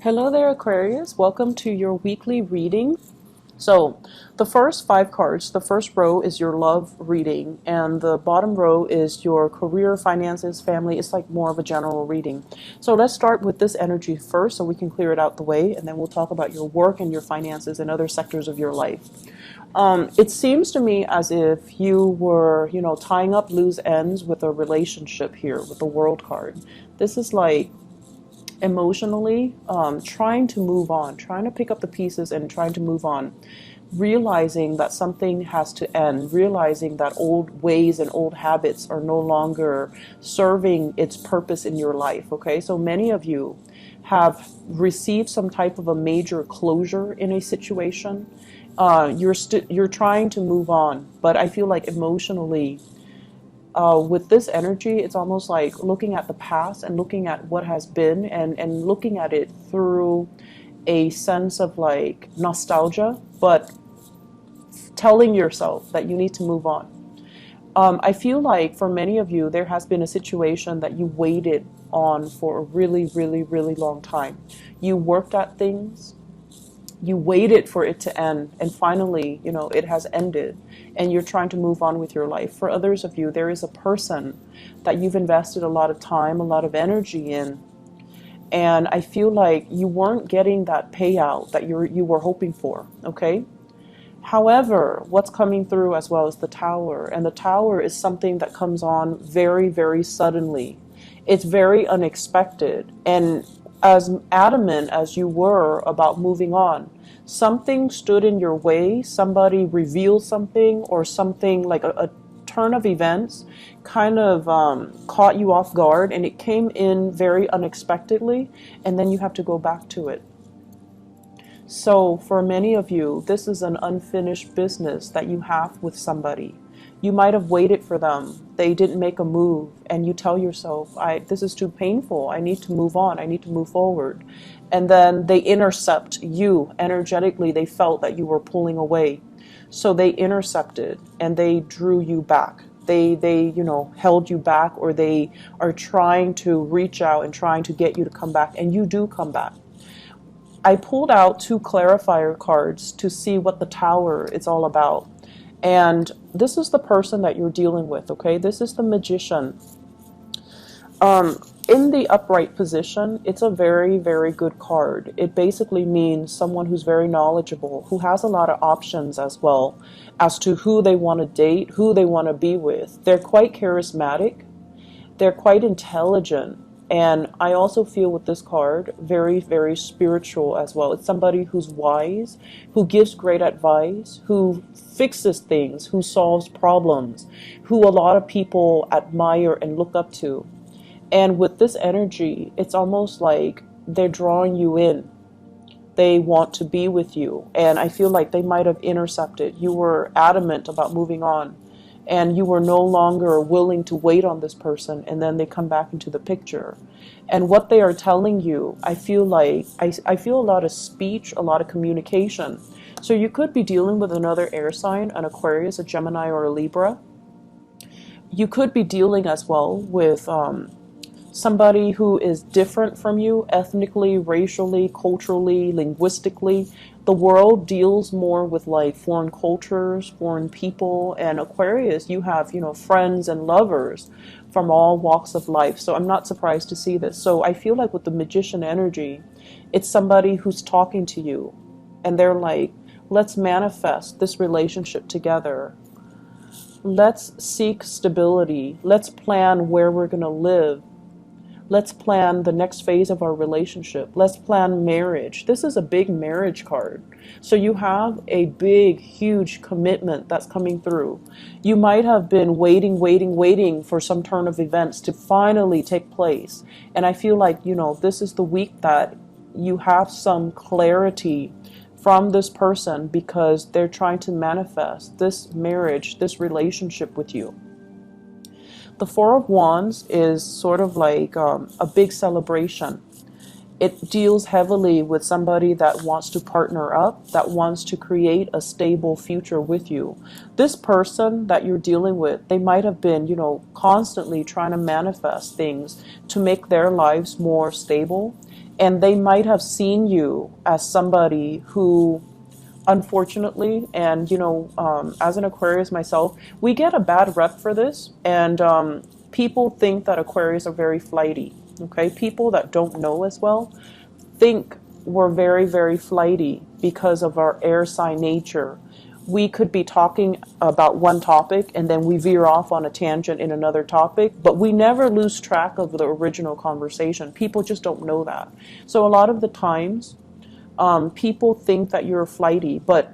Hello there, Aquarius. Welcome to your weekly reading. So, the first 5 cards, the first row is your love reading, and the bottom row is your career, finances, family. It's like more of a general reading. So, let's start with this energy first so we can clear it out the way, and then we'll talk about your work and your finances and other sectors of your life. It seems to me as if you were, tying up loose ends with a relationship here with the World card. This is like emotionally trying to move on, trying to pick up the pieces and trying to move on, realizing that something has to end, realizing that old ways and old habits are no longer serving its purpose in your life. Okay, so many of you have received some type of a major closure in a situation. You're trying to move on, but I feel like emotionally, with this energy, it's almost like looking at the past and looking at what has been, and looking at it through a sense of like nostalgia, but telling yourself that you need to move on. I feel like for many of you, there has been a situation that you waited on for a really, really, really long time. You worked at things, you waited for it to end, and finally, it has ended, and you're trying to move on with your life. For others of you, there is a person that you've invested a lot of time, a lot of energy in, and I feel like you weren't getting that payout that you were hoping for. Okay. However, what's coming through as well is the Tower, and the Tower is something that comes on very, very suddenly. It's very unexpected, and as adamant as you were about moving on, something stood in your way, somebody revealed something, or something like a turn of events kind of caught you off guard, and it came in very unexpectedly, and then you have to go back to it. So for many of you, this is an unfinished business that you have with somebody. You might have waited for them. They didn't make a move, and you tell yourself, this is too painful. I need to move on. I need to move forward. And then they intercept you energetically. They felt that you were pulling away. So they intercepted and they drew you back. They held you back, or they are trying to reach out and trying to get you to come back, and you do come back. I pulled out 2 clarifier cards to see what the Tower is all about. And this is the person that you're dealing with, okay? This is the Magician. In the upright position, it's a very, very good card. It basically means someone who's very knowledgeable, who has a lot of options as well as to who they want to date, who they want to be with. They're quite charismatic. They're quite intelligent. And I also feel with this card, very, very spiritual as well. It's somebody who's wise, who gives great advice, who fixes things, who solves problems, who a lot of people admire and look up to. And with this energy, it's almost like they're drawing you in. They want to be with you. And I feel like they might have intercepted. You were adamant about moving on, and you were no longer willing to wait on this person, and then they come back into the picture. And what they are telling you, I feel like, I feel a lot of speech, a lot of communication. So you could be dealing with another air sign, an Aquarius, a Gemini, or a Libra. You could be dealing as well with somebody who is different from you ethnically, racially, culturally, linguistically. The world deals more with like foreign cultures, foreign people, and Aquarius, you have, friends and lovers from all walks of life. So I'm not surprised to see this. So I feel like with the Magician energy, it's somebody who's talking to you, and they're like, let's manifest this relationship together. Let's seek stability. Let's plan where we're going to live. Let's plan the next phase of our relationship. Let's plan marriage. This is a big marriage card. So you have a big, huge commitment that's coming through. You might have been waiting for some turn of events to finally take place. And I feel like, this is the week that you have some clarity from this person, because they're trying to manifest this marriage, this relationship with you. The Four of Wands is sort of like a big celebration. It deals heavily with somebody that wants to partner up, that wants to create a stable future with you. This person that you're dealing with, they might have been, constantly trying to manifest things to make their lives more stable. And they might have seen you as somebody who, unfortunately, and as an Aquarius myself, we get a bad rep for this, and people think that Aquarius are very flighty. Okay, people that don't know as well think we're very, very flighty because of our air sign nature. We could be talking about one topic and then we veer off on a tangent in another topic, but we never lose track of the original conversation. People just don't know that. So a lot of the times, people think that you're flighty, but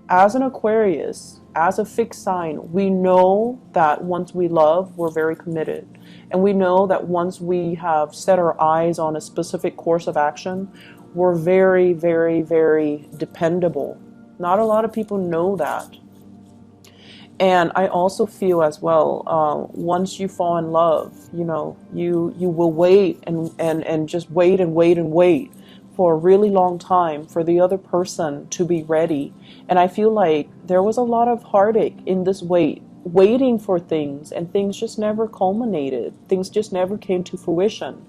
as an Aquarius, as a fixed sign, we know that once we love, we're very committed. And we know that once we have set our eyes on a specific course of action, we're very, very, very dependable. Not a lot of people know that. And I also feel as well, once you fall in love, you will wait and just wait and wait and wait for a really long time for the other person to be ready. And I feel like there was a lot of heartache in this waiting for things, and things just never culminated. Things just never came to fruition.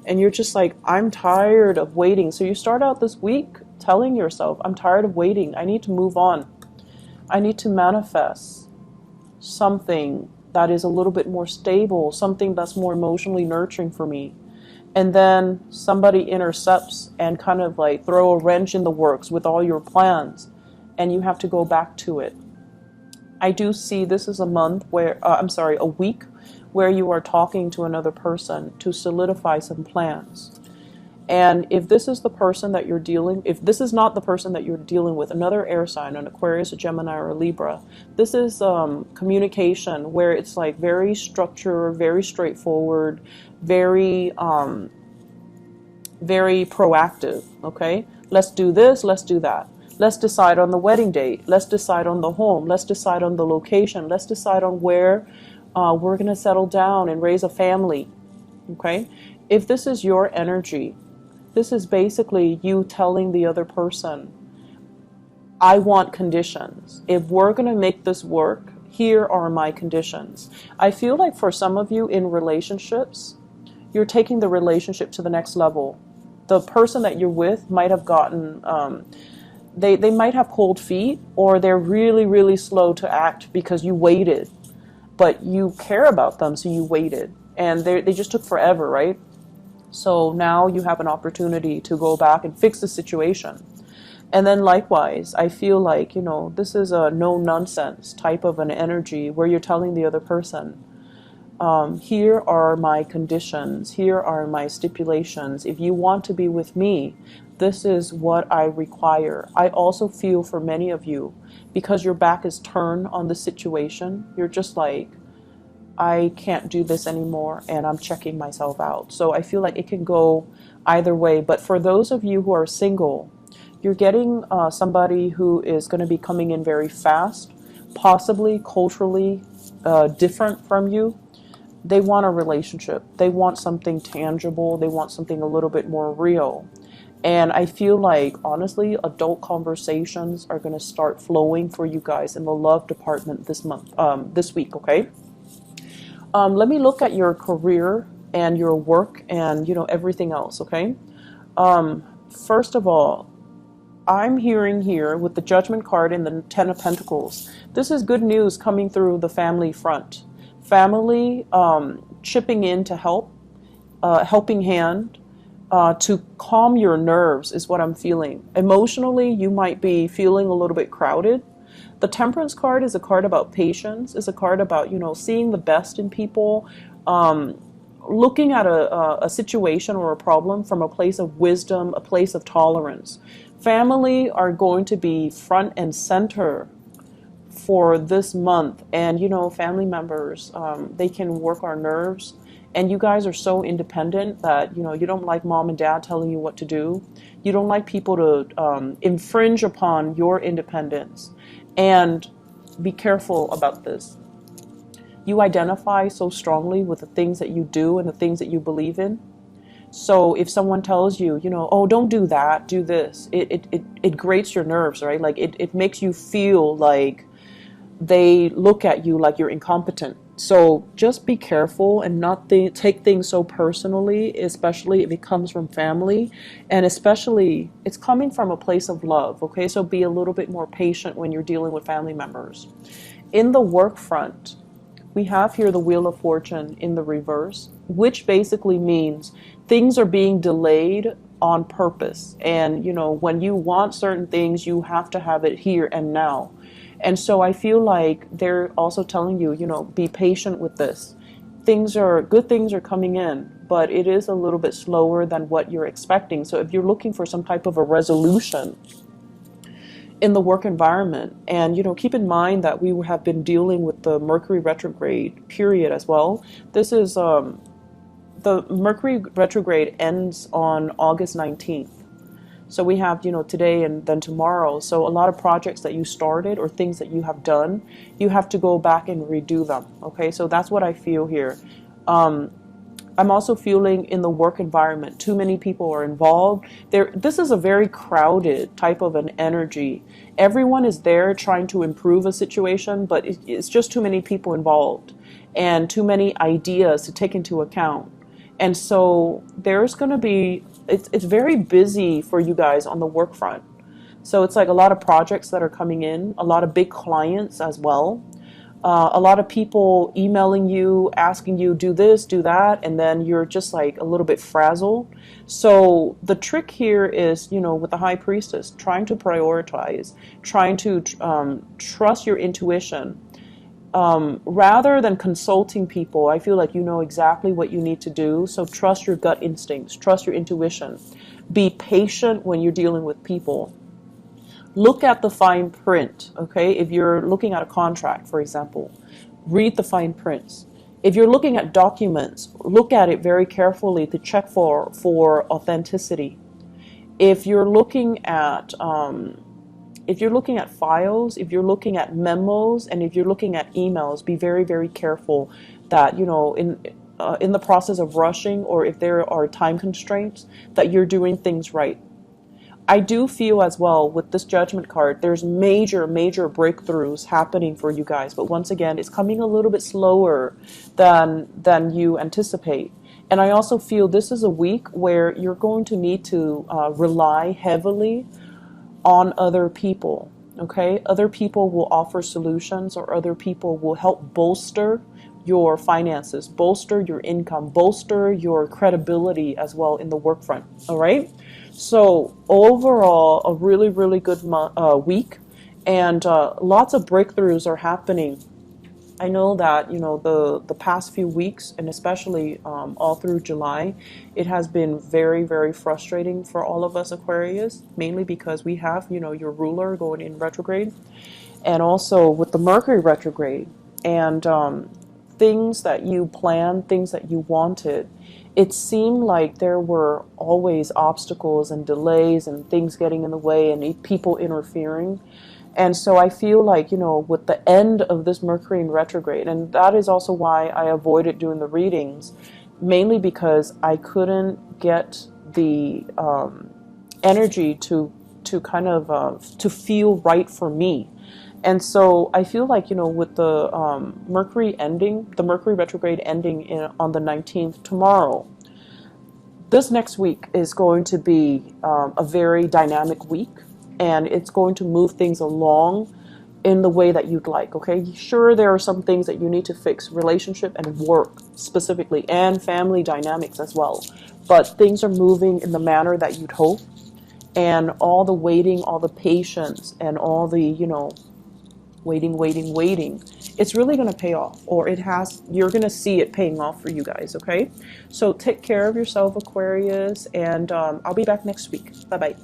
And you're just like, I'm tired of waiting. So you start out this week telling yourself, I'm tired of waiting. I need to move on. I need to manifest something that is a little bit more stable, something that's more emotionally nurturing for me. And then somebody intercepts and kind of like throw a wrench in the works with all your plans, and you have to go back to it. I do see this is a week where you are talking to another person to solidify some plans. And if this is the person that if this is not the person that you're dealing with, another air sign, an Aquarius, a Gemini, or a Libra, this is communication where it's like very structured, very straightforward, very, very proactive. Okay, let's do this, let's do that. Let's decide on the wedding date. Let's decide on the home. Let's decide on the location. Let's decide on where we're going to settle down and raise a family. Okay, if this is your energy, this is basically you telling the other person, I want conditions. If we're going to make this work, here are my conditions. I feel like for some of you in relationships, you're taking the relationship to the next level. The person that you're with might have gotten, they might have cold feet, or they're really, really slow to act because you waited. But you care about them, so you waited. And they just took forever, right? So now you have an opportunity to go back and fix the situation. And then likewise, I feel like, this is a no-nonsense type of an energy where you're telling the other person, here are my conditions, here are my stipulations. If you want to be with me, this is what I require. I also feel for many of you, because your back is turned on the situation, you're just like, I can't do this anymore, and I'm checking myself out. So I feel like it can go either way. But for those of you who are single, you're getting somebody who is going to be coming in very fast, possibly culturally different from you. They want a relationship. They want something tangible. They want something a little bit more real. And I feel like, honestly, adult conversations are going to start flowing for you guys in the love department this week, okay? Let me look at your career and your work and, everything else, okay? First of all, I'm hearing here with the Judgment card and the Ten of Pentacles, this is good news coming through the family front. Family chipping in to help, helping hand, to calm your nerves is what I'm feeling. Emotionally, you might be feeling a little bit crowded. The Temperance card is a card about patience, is a card about, seeing the best in people, looking at a situation or a problem from a place of wisdom, a place of tolerance. Family are going to be front and center for this month. And, family members, they can work our nerves. And you guys are so independent that, you don't like mom and dad telling you what to do. You don't like people to infringe upon your independence. And be careful about this. You identify so strongly with the things that you do and the things that you believe in. So if someone tells you, oh, don't do that, do this, it grates your nerves, right? Like it makes you feel like they look at you like you're incompetent. So just be careful and not take things so personally, especially if it comes from family, and especially it's coming from a place of love, okay? So be a little bit more patient when you're dealing with family members. In the work front, we have here the Wheel of Fortune in the reverse, which basically means things are being delayed on purpose. And, when you want certain things, you have to have it here and now. And so I feel like they're also telling you, be patient with this. Good things are coming in, but it is a little bit slower than what you're expecting. So if you're looking for some type of a resolution in the work environment, and keep in mind that we have been dealing with the Mercury retrograde period as well. This is the Mercury retrograde ends on August 19th. So we have, today and then tomorrow. So a lot of projects that you started or things that you have done, you have to go back and redo them. Okay, so that's what I feel here. I'm also feeling in the work environment, too many people are involved. This is a very crowded type of an energy. Everyone is there trying to improve a situation, but it's just too many people involved and too many ideas to take into account. And so there's going to be, it's very busy for you guys on the work front. So it's like a lot of projects that are coming in, a lot of big clients as well. A lot of people emailing you, asking you, do this, do that, and then you're just like a little bit frazzled. So the trick here is, with the High Priestess, trying to prioritize, trying to trust your intuition. Rather than consulting people, I feel like you know exactly what you need to do. So trust your gut instincts, trust your intuition. Be patient when you're dealing with people. Look at the fine print, okay? If you're looking at a contract, for example, read the fine prints. If you're looking at documents, look at it very carefully to check for authenticity. If you're looking at files, if you're looking at memos, and if you're looking at emails, be very, very careful that, in the process of rushing, or if there are time constraints, that you're doing things right. I do feel as well with this Judgment card, there's major, major breakthroughs happening for you guys. But once again, it's coming a little bit slower than you anticipate. And I also feel this is a week where you're going to need to rely heavily on other people. Okay, other people will offer solutions, or other people will help bolster your finances, bolster your income, bolster your credibility as well in the work front. All right. So overall, a really, really good week, and lots of breakthroughs are happening. I know that, the past few weeks, and especially all through July, it has been very, very frustrating for all of us Aquarius, mainly because we have, your ruler going in retrograde, and also with the Mercury retrograde, and things that you planned, things that you wanted. It seemed like there were always obstacles and delays and things getting in the way and people interfering. And so I feel like, with the end of this Mercury in retrograde, and that is also why I avoided doing the readings, mainly because I couldn't get the energy to kind of to feel right for me. And so I feel like, with the Mercury ending, the Mercury retrograde ending on the 19th tomorrow, this next week is going to be a very dynamic week, and it's going to move things along in the way that you'd like, okay? Sure, there are some things that you need to fix, relationship and work specifically, and family dynamics as well. But things are moving in the manner that you'd hope, and all the waiting, all the patience, and all the, waiting, it's really going to pay off, or you're going to see it paying off for you guys, okay? So take care of yourself, Aquarius, and I'll be back next week. Bye-bye.